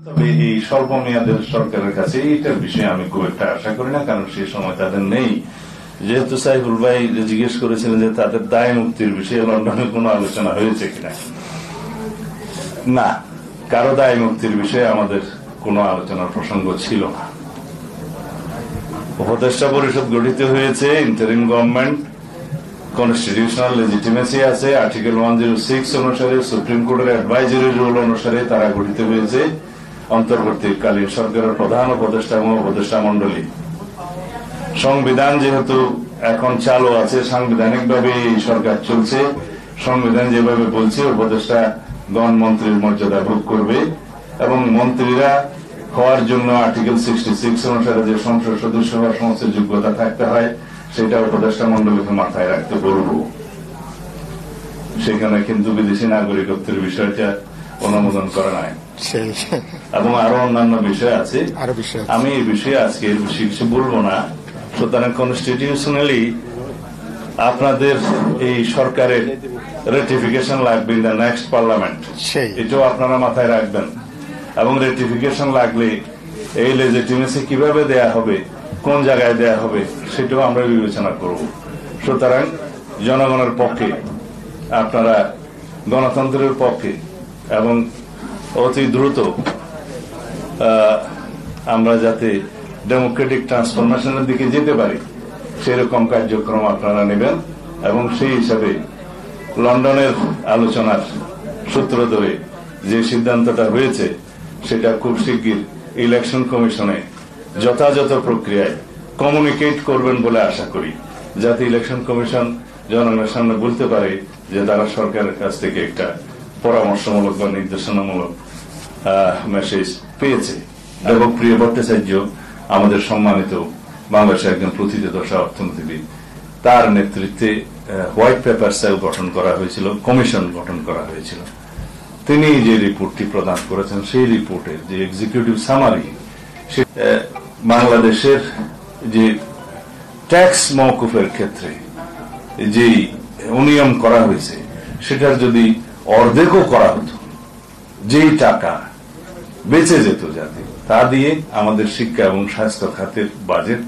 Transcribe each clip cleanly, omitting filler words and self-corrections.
তবে এই স্বল্প মেয়াদের সরকারের কাছে এইটার বিষয়ে আমি খুব একটা আশা করি না, কারণ সেই সময় তাদের নেই। যেহেতু সাইফুল ভাই জিজ্ঞেস করেছিলেন যে তাদের দায় মুক্তির বিষয়ে লন্ডনে কোনো আলোচনা হয়েছে কিনা, না, কারো দায় মুক্তির বিষয়ে আমাদের কোনো আলোচনার প্রসঙ্গ ছিল না। উপদেষ্টা পরিষদ গঠিত হয়েছে, ইন্টারিম গভর্নমেন্ট, কনস্টিটিউশনাল লেজিটিমেসি আছে, আর্টিকেল 106 অনুসারে সুপ্রিম কোর্টের অ্যাডভাইজারি রুল অনুসারে তারা গঠিত হয়েছে। অন্তর্বর্তীকালীন সরকারের প্রধান উপদেষ্টা এবং উপদেষ্টা মন্ডলী। সংবিধান যেহেতু এখন চালু আছে, সাংবিধানিকভাবে এই সরকার চলছে, সংবিধান যেভাবে বলছে উপদেষ্টা গণমন্ত্রীর মর্যাদা ভোগ করবে এবং মন্ত্রীরা হওয়ার জন্য আর্টিকেল 66 অনুসারে যে সংসদ সদস্য হওয়ার সমস্ত যোগ্যতা থাকতে হয় সেটা উপদেষ্টা মন্ডলীকে মাথায় রাখতে বলব। সেখানে কিন্তু বিদেশি নাগরিকত্বের বিষয়টা অনুমোদন করা নাই এবং আরো অন্যান্য বিষয় আছে। আমি এই বিষয়ে আজকে বেশি কিছু বলবো না। সুতরাং কনস্টিটিউশনালি আপনাদের এই সরকারের রেটিফিকেশন লাগবে ইন দ্য নেক্সট পার্লামেন্ট, এটাও আপনারা মাথায় রাখবেন। এবং রেটিফিকেশন লাগলে এই লেজিটিমেসি কিভাবে দেয়া হবে, কোন জায়গায় দেয়া হবে, সেটাও আমরা বিবেচনা করব। সুতরাং জনগণের পক্ষে, আপনারা গণতন্ত্রের পক্ষে এবং অতি দ্রুত আমরা যাতে ডেমোক্রেটিক ট্রান্সফরমেশনের দিকে যেতে পারি সেরকম কার্যক্রম আপনারা নেবেন এবং সেই হিসাবে লন্ডনের আলোচনার সূত্র ধরে যে সিদ্ধান্তটা হয়েছে সেটা খুব শিগগির ইলেকশন কমিশনে যথাযথ প্রক্রিয়ায় কমিউনিকেট করবেন বলে আশা করি, যাতে ইলেকশন কমিশন জনগণের সামনে বলতে পারে যে তারা সরকারের কাছ থেকে একটা পরামর্শমূলক বা নির্দেশনামূলক মেসেজ পেয়েছে। এবং প্রিয় ভট্টাচার্য আমাদের সম্মানিত বাংলাদেশের একজন প্রথিতযশা অর্থনীতিবিদ, তার নেতৃত্বে হোয়াইট পেপার সেল গঠন করা হয়েছিল, কমিশন গঠন করা হয়েছিল। তিনি যে রিপোর্টটি প্রদান করেছেন সেই রিপোর্টের যে এক্সিকিউটিভ সামারি, বাংলাদেশের যে ট্যাক্স মওকুফের ক্ষেত্রে যেই অনিয়ম করা হয়েছে সেটার যদি অর্ধেকও করা হতো, যেই টাকা বেঁচে যেত যাতে, তা দিয়ে আমাদের শিক্ষা এবং স্বাস্থ্য খাতের বাজেট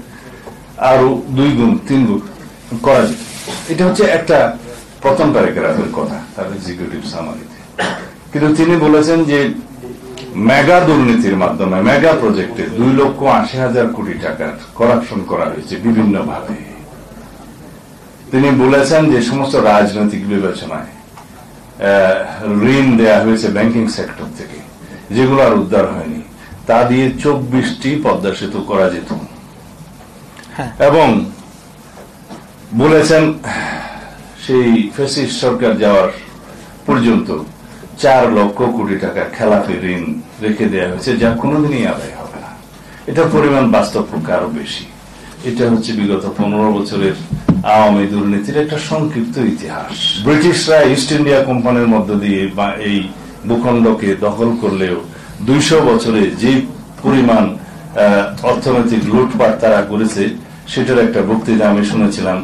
আরো 2 গুণ 3 গুণ করা যেত। এটা হচ্ছে একটা প্রথম প্যারাগ্রাফের কথা তার এক্সিকিউটিভ সামারিতে। কিন্তু তিনি বলেছেন যে মেগা দুর্নীতির মাধ্যমে মেগা প্রজেক্টে 2,80,000 কোটি টাকার করাপশন করা হয়েছে বিভিন্ন ভাবে। তিনি বলেছেন যে সমস্ত রাজনৈতিক বিবেচনায় ঋণ দেয়া হয়েছে ব্যাংকিং সেক্টর থেকে, যেগুলো আর উদ্ধার হয়নি, তা দিয়ে 24টি পদ্মা সেতু করা যেত। এবং বলেছেন সেই ফ্যাসিস্ট সরকার যাওয়ার পর্যন্ত 4 লক্ষ কোটি টাকা খেলাপি ঋণ রেখে দেওয়া হয়েছে, যা কোনোদিনই আদায় হবে না। এটার পরিমাণ বাস্তব পক্ষে আরো বেশি। এটা হচ্ছে বিগত 15 বছরের আওয়ামী দুর্নীতির একটা সংক্ষিপ্ত ইতিহাস। ব্রিটিশরা ইস্ট ইন্ডিয়া কোম্পানির মধ্য দিয়ে এই ভূখণ্ডকে দখল করলেও 200 বছরে যে পরিমাণ অর্থনৈতিক লুটপাট তারা করেছে সেটার একটা বক্তৃতা আমি শুনেছিলাম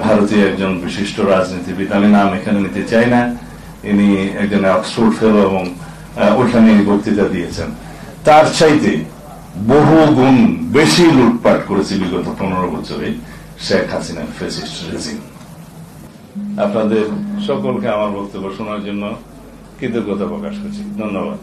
ভারতীয় একজন বিশিষ্ট রাজনীতিবিদ, আমি নাম এখানে নিতে চাই না, ইনি একজন অক্সফোর্ড ফেলো এবং ওইখানে বক্তৃতা দিয়েছেন। তার চাইতে বহু গুণ বেশি লুটপাট করেছে বিগত 15 বছরে শেখ হাসিনার ফ্যাসিস্ট রেজিম। আপনাদের সকলকে আমার বক্তব্য শোনার জন্য কৃতজ্ঞতা প্রকাশ করছি। ধন্যবাদ।